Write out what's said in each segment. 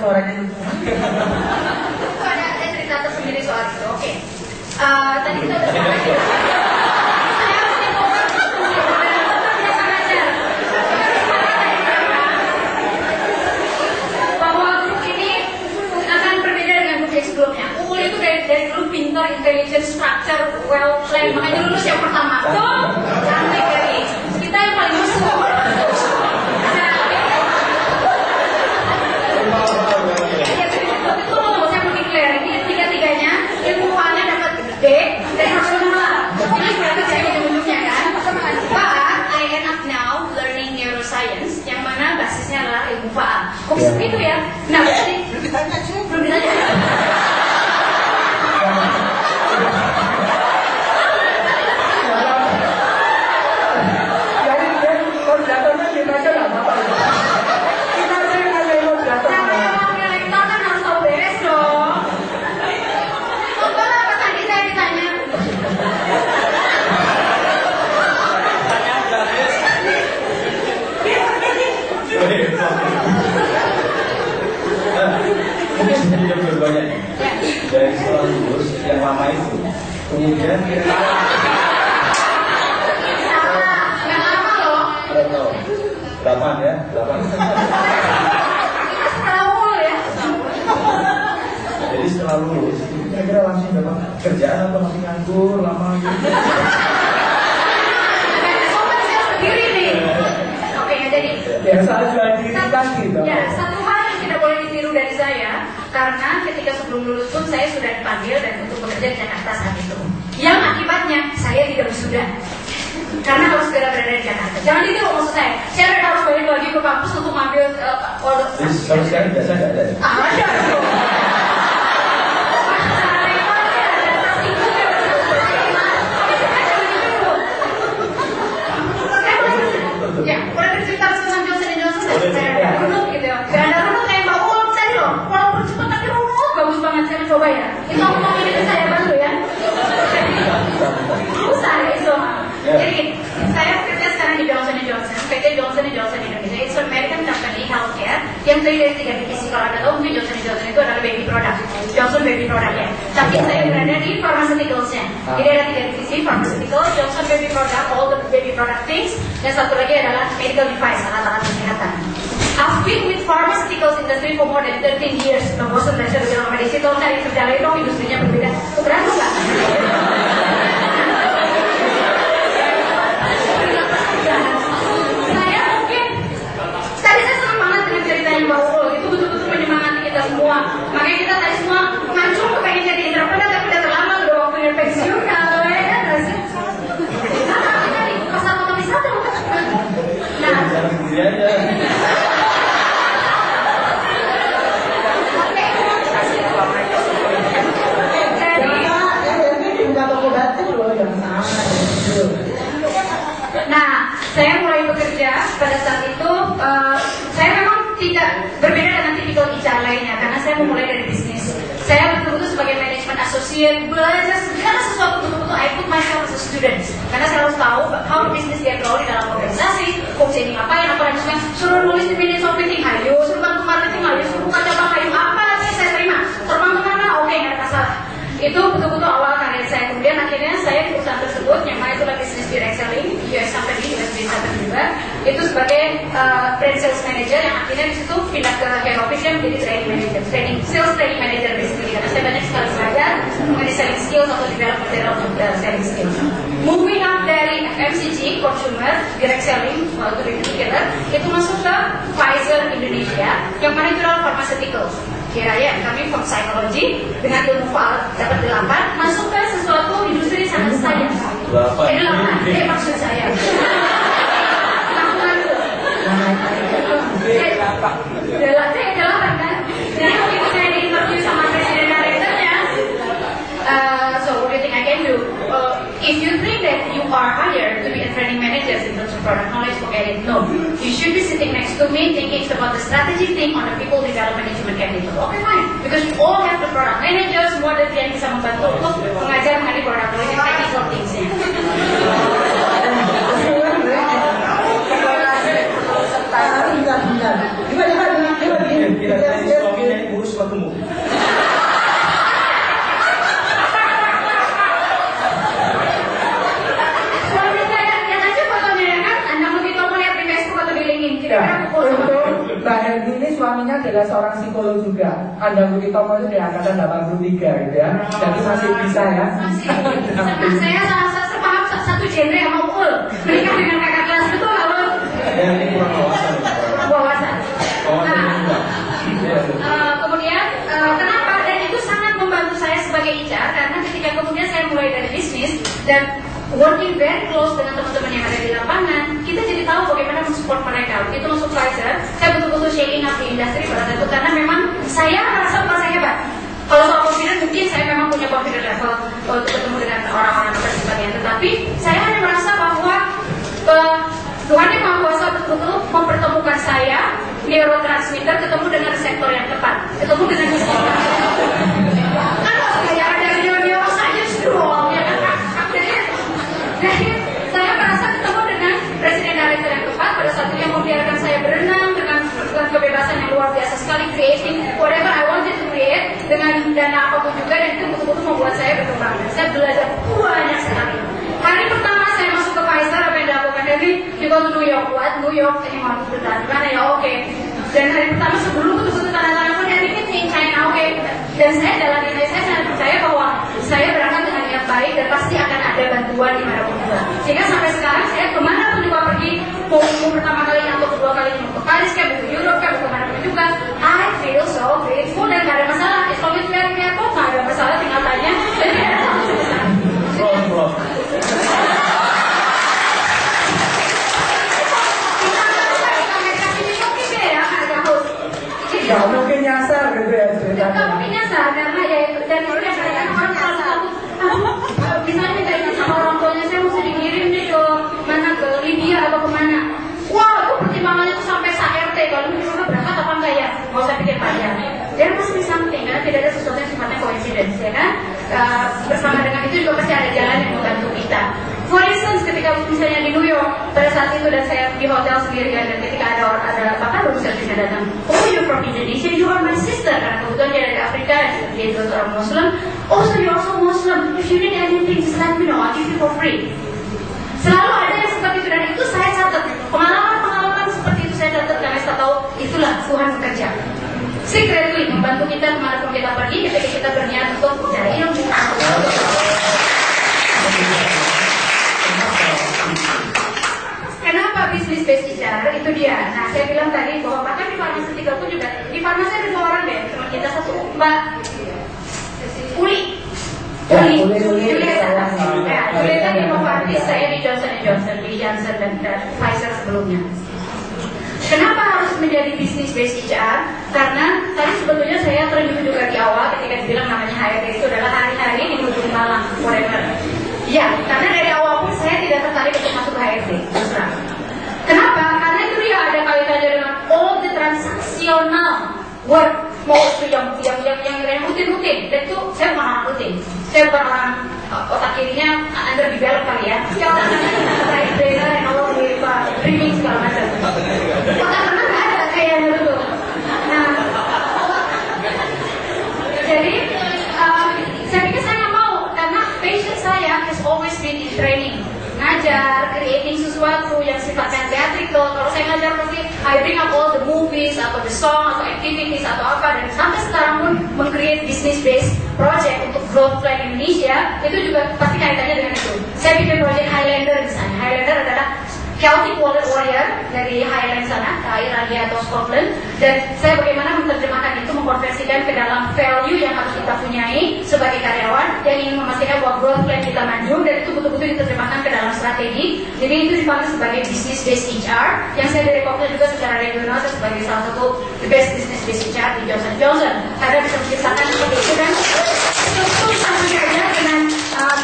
suaranya. Ada cerita tersendiri soal itu. Oke. Tadi kita udah sebelumnya. Unggul itu dari dulu pintar, intelligence, structure, well planned, makanya lulus yang pertama. Tuh, cantik dari kita yang paling musuh. Itu mau saya mau declare ini tiga-tiganya ilmu UANnya dapat gede dan harus semua. Ini sudah kerjanya ujung-ujungnya kan. But I end up now learning neuroscience yang mana basisnya adalah ilmu FAA. Kok bisa begitu ya? Nah, berarti belum ditanya. Dari sekolah lulus yang lama itu, kemudian kita yang lama loh. Berapa ya? 8. Ya. Jadi setelah lulus, kira-kira langsung dapat kerjaan atau masih nganggur lama gitu? Sendiri nih. Oke, jadi. Biasa jual diri lagi dong. Ya, satu hal yang tidak boleh ditiru dari saya, karena ketika sebelum lulus pun saya sudah dipanggil dan untuk bekerja di Jakarta saat itu. Yang akibatnya saya tidak wisuda karena harus segera berada di Jakarta. Jangan ditiru maksud saya. Saya harus balik lagi ke kampus untuk mengambil Terus kalau sekarang biasa nggak ada? Ada. Ya, boleh bercerita tentang Johnson & Johnson saya runut gitu ya. Gak ada runut kayak Mbak Ulf tadi loh. Walaupun cepat tapi runut bagus banget, saya mencoba ya. Itu aku mau ini saya bantu ya. Usah itu. Jadi saya kerja sekarang di Johnson & Johnson. PT Johnson & Johnson Indonesia. It's an American company healthcare yang terdiri dari 3 divisi. Kalau Anda tahu mungkin Johnson & Johnson itu adalah baby product. Johnson baby product ya. Tapi saya berada di pharmaceuticals-nya. Jadi ada 3 divisi, pharmaceutical, Johnson baby product, all the baby product things, dan satu lagi adalah medical device, alat-alat kesehatan. I've been with pharmaceuticals industry for more than 13 years. Nggak bosan saya sudah bilang sama Desi, tolong cari kerja lain dong, industrinya berbeda. Keberatan nggak? Saya mungkin, tadi saya senang banget dengan ceritanya Mbak Ulul. Itu betul-betul menyemangati kita semua. Makanya kita tadi semua ngancung kepengen jadi entrepreneur, tapi udah terlambat, udah waktunya pensiun. Kalau ya nggak sih? Kita di pasar otomisata. Nah, sendiri aja. Nah, saya mulai bekerja pada saat itu, saya memang tidak berbeda dengan tipikal HR lainnya, karena saya memulai dari bisnis. Saya betul-betul sebagai manajemen associate, belajar segala sesuatu betul-betul I put myself as a student. Karena saya harus tahu how bisnis dia kelola di dalam organisasi, kok ini ngapain, apa yang suruh nulis di minutes of meeting, ayo, suruh bantu marketing, ayo, suruh buka cabang, ayo, apa sih saya terima, terbang kemana, oke, nggak ada masalah. Itu betul-betul awal karir saya. Kemudian akhirnya saya di perusahaan tersebut, yang mana itulah bisnis direct selling, US company, US based juga, itu sebagai brand sales manager, yang akhirnya di situ pindah ke head office yang menjadi training manager, sales training manager basically, karena saya banyak sekali belajar mengenai selling skills atau develop selling skills. Moving up dari FMCG, consumer, direct selling, to retailer, itu masuk ke Pfizer Indonesia, yang mana itu adalah pharmaceuticals. Kira-kira kami from psychology dengan ilmu FAL dapat 8, masuk ke sesuatu industri sangat sayang. 8. Maksud saya. Delapan kan? Jadi waktu saya di interview sama presiden direkturnya, so what do you think I can do? If you think that you are hired to be a training manager in terms of product knowledge, forget it. No, you should be sitting next to me thinking about the strategy thing on the people development management capital. Okay, fine, because you all have the product managers, semua dari yang bisa membantu untuk mengajar mengenai product knowledge and technical things-nya. Gimana? Mbak Herni ini suaminya adalah seorang psikolog juga. Anda Budi Tomo itu dari angkatan 83 gitu ya. Jadi masih bisa ya. Masih. Saya salah sepaham satu genre yang mau full menikah dengan kakak kelas, betul nggak lo? Ini kurang wawasan. Wawasan. Kemudian kenapa? Dan itu sangat membantu saya sebagai HR karena ketika kemudian saya mulai dari bisnis dan working very close dengan teman-teman yang ada di lapangan, kita jadi tahu bagaimana mensupport mereka. Begitu masuk Pfizer, saya betul-betul shaking up di industri pada saat itu karena memang saya merasa merasa hebat. Kalau soal confidence mungkin saya memang punya confidence level untuk ketemu dengan orang-orang dan sebagainya. Tetapi saya hanya merasa bahwa Tuhan yang Maha Kuasa betul-betul mempertemukan saya neurotransmitter ketemu dengan reseptor yang tepat, ketemu dengan reseptor. Kan kayak ada neuroscience dong, ya kan? Jadi saya merasa ketemu dengan presiden director yang tepat pada saat itu yang membiarkan saya berenang dengan kebebasan yang luar biasa sekali, creating whatever I wanted to create dengan dana apapun juga, dan itu betul-betul membuat saya berkembang. Saya belajar banyak sekali. Hari pertama saya masuk ke Pfizer, apa yang dilakukan Devi? You go to New York, what? New York, ini mau bertahan mana ya? Oke. Dan hari pertama sebelum betul-betul tanda tangan pun everything in China, oke. Dan saya dalam diri saya sangat percaya bahwa saya berangkat dengan niat baik dan pasti akan ada bantuan di mana pun juga. Sehingga sampai sekarang saya kemana pun juga pergi, mau pertama kali atau kedua kali mau ke Paris, kayak mau ke Europe, kayak mau kemana pun juga, I feel so grateful dan gak ada masalah. As long as we are in airport, gak ada masalah, tinggal tanya. Jadi ada satu susah. Gak mungkin nyasar gitu ya ceritanya. Gak mungkin nyasar karena ya itu dan itu yang kadang orang selalu takut. Misalnya minta izin sama orang tuanya, saya mesti dikirim nih ke mana, ke Libya atau kemana. Wah, itu pertimbangannya tuh sampai se-RT kalau misalnya berangkat apa enggak ya, nggak usah pikir panjang. There must be something karena tidak ada sesuatu yang sifatnya coincidence, ya kan? Bersama dengan itu juga pasti ada jalan yang membantu kita. For instance, ketika misalnya di New York pada saat itu dan saya di hotel sendirian dan ketika ada pakar baru service datang, oh you're from Indonesia, you are my sister, karena kebetulan dia dari Afrika dan dia juga orang Muslim. Oh so you're also Muslim, if you need anything just let me know, I'll give you for free. Selalu ada yang seperti itu dan itu saya catat, pengalaman seperti itu saya catat karena saya tahu itulah Tuhan bekerja. Secretly membantu kita kemanapun kita pergi ketika kita berniat untuk mencari ilmu. Kenapa bisnis based HR? Itu dia. Nah, saya bilang tadi bahwa bahkan di farmaseutical pun juga, di farmasi ada 2 orang deh, teman kita, satu Mbak Uli. Uli kan di Novartis, saya di Johnson & Johnson, di Janssen dan Pfizer sebelumnya. Kenapa harus menjadi bisnis based HR? Karena tadi sebetulnya saya terjun juga di awal ketika dibilang namanya HRD itu adalah hari-hari di ujung malam, whatever. Ya, karena dari awal pun saya tidak tertarik untuk masuk ke HRD, terus terang. Kenapa? Karena itu dia ada kaitannya dengan all the transaksional work, mau itu yang rutin. Dan itu saya bukan orang rutin, saya bukan orang otak kirinya underdeveloped kali ya. Saya trainer yang kalau di briefing segala macam. Otak kanan nggak ada kayaknya dulu. Nah, jadi saya pikir saya nggak mau karena passion saya has always been in training, ngajar, creating sesuatu yang sifatnya theatrical. Kalau saya ngajar pasti I bring up all the movies atau the song atau activities atau apa, dan sampai sekarang pun meng-create business based project untuk growth plan Indonesia itu juga pasti kaitannya dengan itu. Saya bikin project Highlander misalnya. Highlander adalah Celtic warrior dari Highland sana, Irlandia atau Scotland, dan saya bagaimana menerjemahkan itu, mengkonversikan ke dalam value yang harus kita punyai sebagai karyawan yang ingin memastikan bahwa growth plan kita maju, dan itu betul-betul diterjemahkan ke dalam strategi. Jadi itu dipanggil sebagai business based HR yang saya direkomendasi juga secara regional sebagai salah satu the best business based HR di Johnson & Johnson karena bisa menciptakan seperti itu, dan tentu sama saja dengan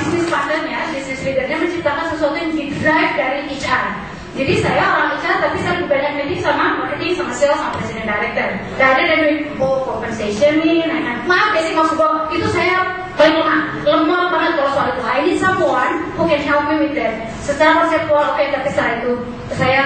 business partnernya, business leadernya menciptakan sesuatu yang di-drive dari HR. Jadi saya orang HR tapi saya lebih banyak meeting sama marketing, sama sales, sama presiden director. Rather than doing compensation nih, maaf basic maksud gue, itu saya paling lemah banget kalau soal itu. I need someone who can help me with that. Secara konseptual oke, tapi setelah itu saya